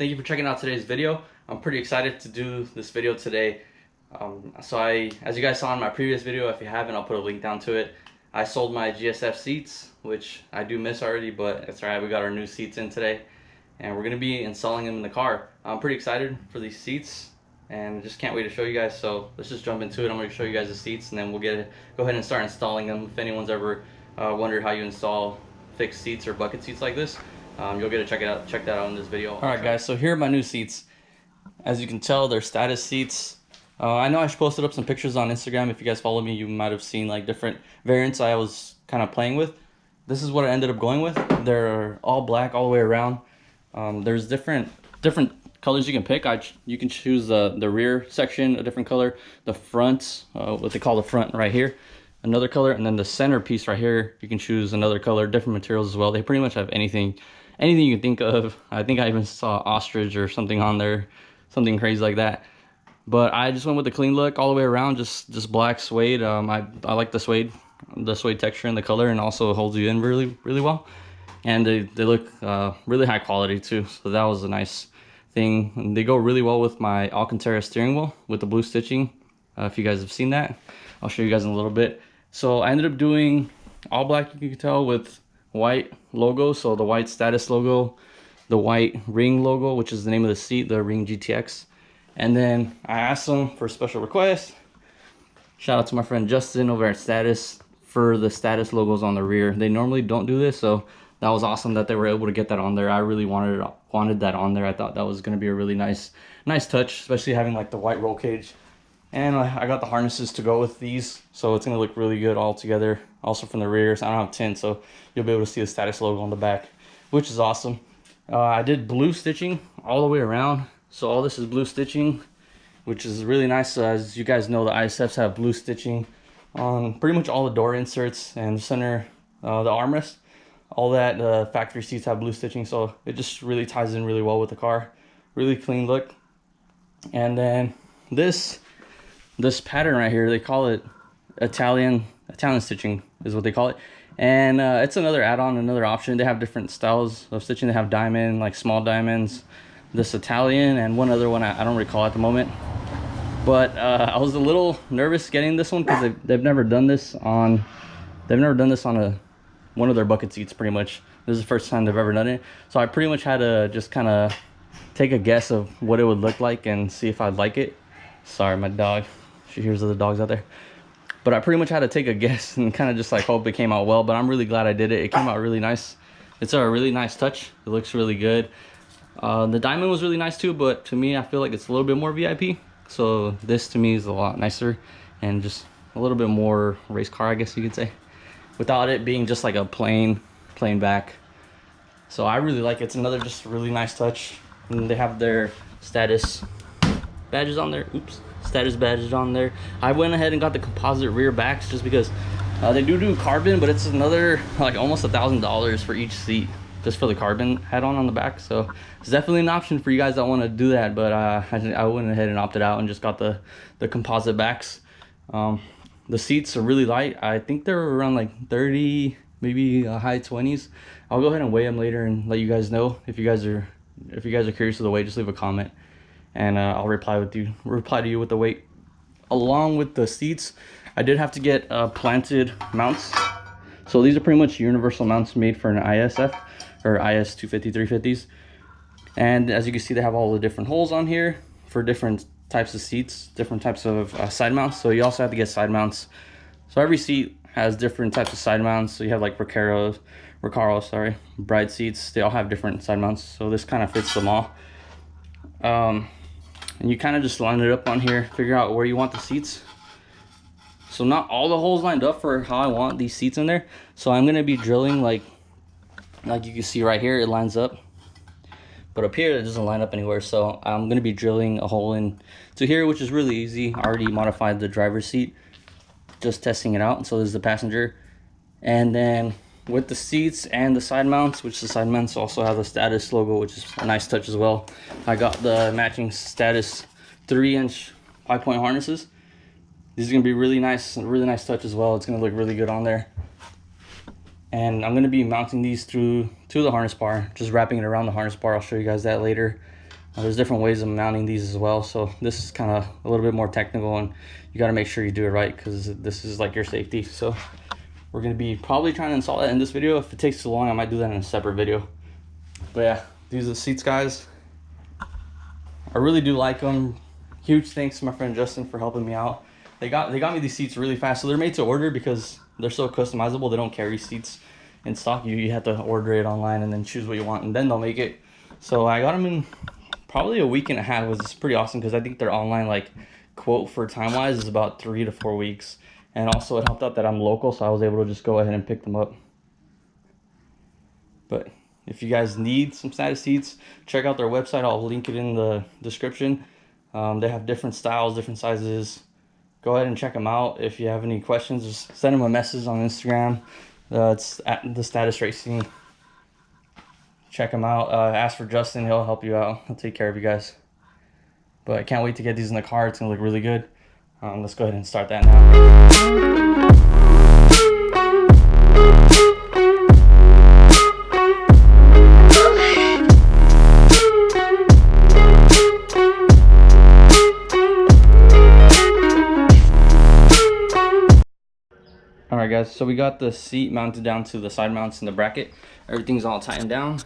thank you for checking out today's video. I'm pretty excited to do this video today. As you guys saw in my previous video, if you haven't, I'll put a link down to it. I sold my GSF seats, which I do miss already, but it's alright, we got our new seats in today. And we're going to be installing them in the car. I'm pretty excited for these seats and just can't wait to show you guys. So let's just jump into it. I'm going to show you guys the seats and then we'll go ahead and start installing them. If anyone's ever wondered how you install fixed seats or bucket seats like this, you'll get to check that out in this video. Alright guys, so here are my new seats. As you can tell, they're Status seats. I know I posted up some pictures on Instagram. If you guys follow me, you might have seen like different variants I was kind of playing with. This is what I ended up going with. They're all black all the way around. There's different colors you can pick. You can choose the rear section a different color, the front, what they call the front right here, another color, and then the center piece right here you can choose another color, different materials as well. They pretty much have anything you can think of. I think I even saw ostrich or something on there, something crazy like that. But I just went with the clean look all the way around, just black suede. I like the suede texture and the color, and also holds you in really well. And they look really high quality too, so that was a nice thing. And they go really well with my Alcantara steering wheel with the blue stitching. If you guys have seen that, I'll show you guys in a little bit. So I ended up doing all black, you can tell, with white logo. So the white Status logo, the white Ring logo, which is the name of the seat, the Ring GTX. And then I asked them for a special request. Shout out to my friend Justin over at Status for the Status logos on the rear. They normally don't do this, so that was awesome that they were able to get that on there. I really wanted that on there. I thought that was going to be a really nice touch, especially having like the white roll cage. And I got the harnesses to go with these, so it's going to look really good all together. Also from the rear, so I don't have tint, so you'll be able to see the Status logo on the back, which is awesome. I did blue stitching all the way around, so all this is blue stitching, which is really nice. As you guys know, the ISFs have blue stitching on pretty much all the door inserts and center, the armrest. All that, the factory seats have blue stitching, so it just really ties in really well with the car. Really clean look. And then this pattern right here, they call it Italian stitching is what they call it. And it's another add-on, another option. They have different styles of stitching. They have diamond, like small diamonds, this Italian, and one other one I don't recall at the moment. But I was a little nervous getting this one because they've never done this on one of their bucket seats. Pretty much this is the first time they've ever done it, so I pretty much had to just kind of take a guess of what it would look like and see if I'd like it. Sorry, my dog, she hears other dogs out there. But I pretty much had to take a guess and kind of just like hope it came out well. But I'm really glad I did it. It came out really nice. It's a really nice touch. It looks really good. The diamond was really nice too, but to me I feel like it's a little bit more VIP. So this to me is a lot nicer and just a little bit more race car, I guess you could say, without it being just like a plain back. So I really like it. It's another just really nice touch. And they have their Status badges on there. Oops, Status badges on there. I went ahead and got the composite rear backs just because they do carbon, but it's another like almost $1,000 for each seat just for the carbon add-on on the back. So it's definitely an option for you guys that want to do that, but I went ahead and opted out and just got the composite backs. The seats are really light. I think they're around like 30, maybe high 20s. I'll go ahead and weigh them later and let you guys know. If you guys are curious of the weight, just leave a comment and I'll reply to you with the weight. Along with the seats, I did have to get planted mounts. So these are pretty much universal mounts made for an ISF or IS 250 350s. And as you can see, they have all the different holes on here for different types of seats, different types of side mounts. So you also have to get side mounts. So every seat has different types of side mounts. So you have like Recaro, bride seats. They all have different side mounts. So this kind of fits them all. And you kind of just line it up on here, figure out where you want the seats. So not all the holes lined up for how I want these seats in there. So I'm gonna be drilling like you can see right here, it lines up. But up here, it doesn't line up anywhere. So I'm gonna be drilling a hole into here, which is really easy. I already modified the driver's seat, just testing it out. So this is the passenger. And then with the seats and the side mounts, which the side mounts also have the Status logo, which is a nice touch as well. I got the matching Status 3-inch 5-point harnesses. These are gonna be really nice touch as well. It's gonna look really good on there. And I'm gonna be mounting these to the harness bar, just wrapping it around the harness bar. I'll show you guys that later. There's different ways of mounting these as well, so this is kind of a little bit more technical, and you got to make sure you do it right because this is like your safety. So we're going to be probably trying to install that in this video. If it takes too long, I might do that in a separate video. But yeah, these are the seats, guys. I really do like them. Huge thanks to my friend Justin for helping me out. They got me these seats really fast. So they're made to order because they're so customizable. They don't carry seats in stock. You have to order it online and then choose what you want, and then they'll make it. So I got them in probably a week and a half, which is pretty awesome because I think their online like quote for time wise is about 3 to 4 weeks. And also it helped out that I'm local, so I was able to just go ahead and pick them up. But if you guys need some Status seats, check out their website. I'll link it in the description. They have different styles, different sizes. Go ahead and check them out. If you have any questions, just send them a message on Instagram. It's at the Status Racing. Check them out. Ask for Justin. He'll help you out. He'll take care of you guys. But I can't wait to get these in the car. It's going to look really good. Let's go ahead and start that now. Alright guys, so we got the seat mounted down to the side mounts in the bracket. Everything's all tightened down,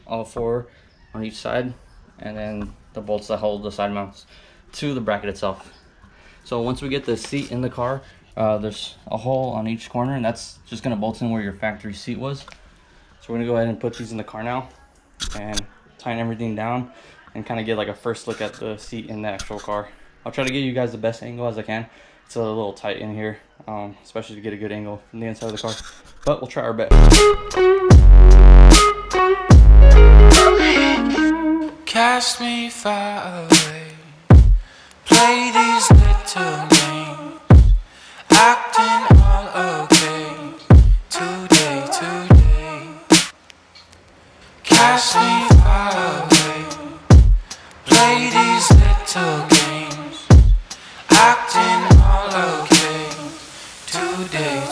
all 4 on each side, and then the bolts that hold the side mounts to the bracket itself. So once we get the seat in the car, there's a hole on each corner, and that's just going to bolt in where your factory seat was. So we're going to go ahead and put these in the car now and tighten everything down and kind of get like a first look at the seat in the actual car. I'll try to give you guys the best angle as I can. It's a little tight in here, especially to get a good angle from the inside of the car, but we'll try our best. Cast me far away, play these little games, acting all okay, today. Cast me far away, play these little games, acting all okay, today.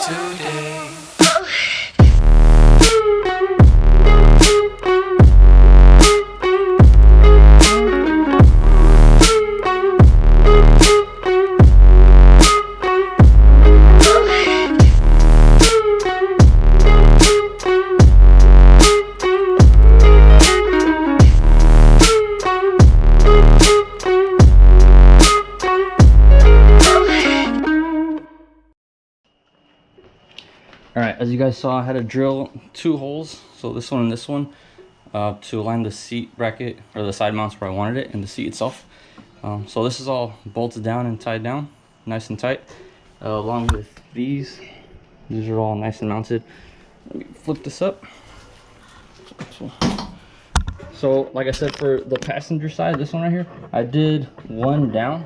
Alright, as you guys saw, I had to drill 2 holes, so this one and this one, to align the seat bracket, or the side mounts where I wanted it, and the seat itself. So this is all bolted down and tied down, nice and tight, along with these. These are all nice and mounted. Let me flip this up. So, like I said, for the passenger side, this one right here, I did one down.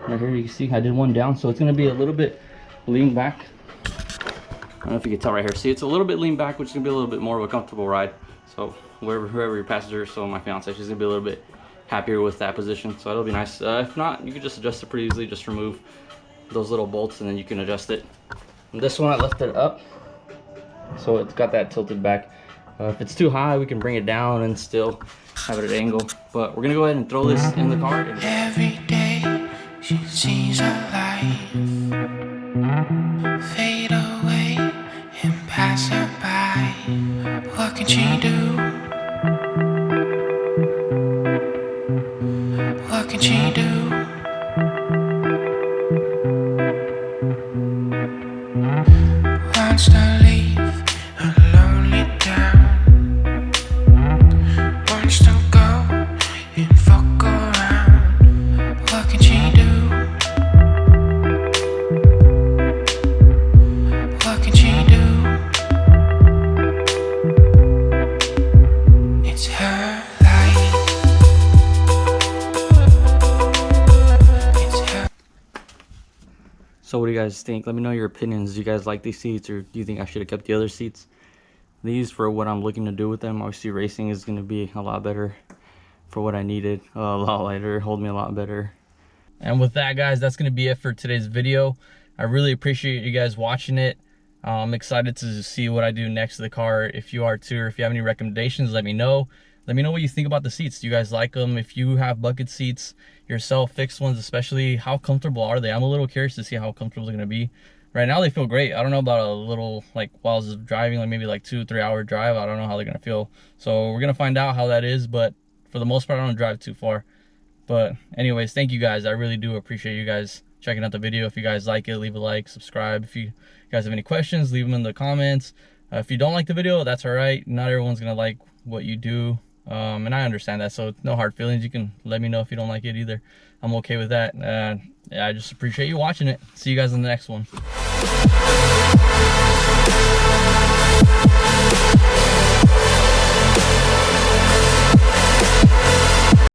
Right here, you can see I did one down, so it's going to be a little bit lean back. I don't know if you can tell right here. See, it's a little bit lean back, which is gonna be a little bit more of a comfortable ride. So whoever your passenger, so my fiance, she's gonna be a little bit happier with that position. So it'll be nice. If not, you can just adjust it pretty easily. Just remove those little bolts and then you can adjust it. And this one, I left it up, so it's got that tilted back. If it's too high, we can bring it down and still have it at an angle. But we're gonna go ahead and throw this in the car. Every day she sees her life fade away and pass her by. What can she do? What can she do? Wants to leave a lonely town, wants to go and fuck around. What can she do? What can she do? It's her life. It's her. So what do you guys think? Let me know your opinions. Do you guys like these seats, or do you think I should have kept the other seats? These, for what I'm looking to do with them, obviously racing is going to be a lot better for what I needed. A lot lighter, hold me a lot better. And with that, guys, that's going to be it for today's video. I really appreciate you guys watching it. I'm excited to see what I do next to the car. If you are too, or if you have any recommendations, let me know. Let me know what you think about the seats. Do you guys like them? If you have bucket seats yourself, fixed ones especially, how comfortable are they? I'm a little curious to see how comfortable they're gonna be. Right now they feel great. I don't know about a little, like, while I was driving, like maybe like 2-3 hour drive, I don't know how they're gonna feel. So we're gonna find out how that is, but for the most part I don't drive too far. But anyways, thank you guys. I really do appreciate you guys checking out the video. If you guys like it, leave a like, subscribe. If you guys have any questions, leave them in the comments. If you don't like the video, that's all right. Not everyone's gonna like what you do, and I understand that, so no hard feelings. You can let me know if you don't like it either. I'm okay with that. Yeah, I just appreciate you watching it. See you guys in the next one.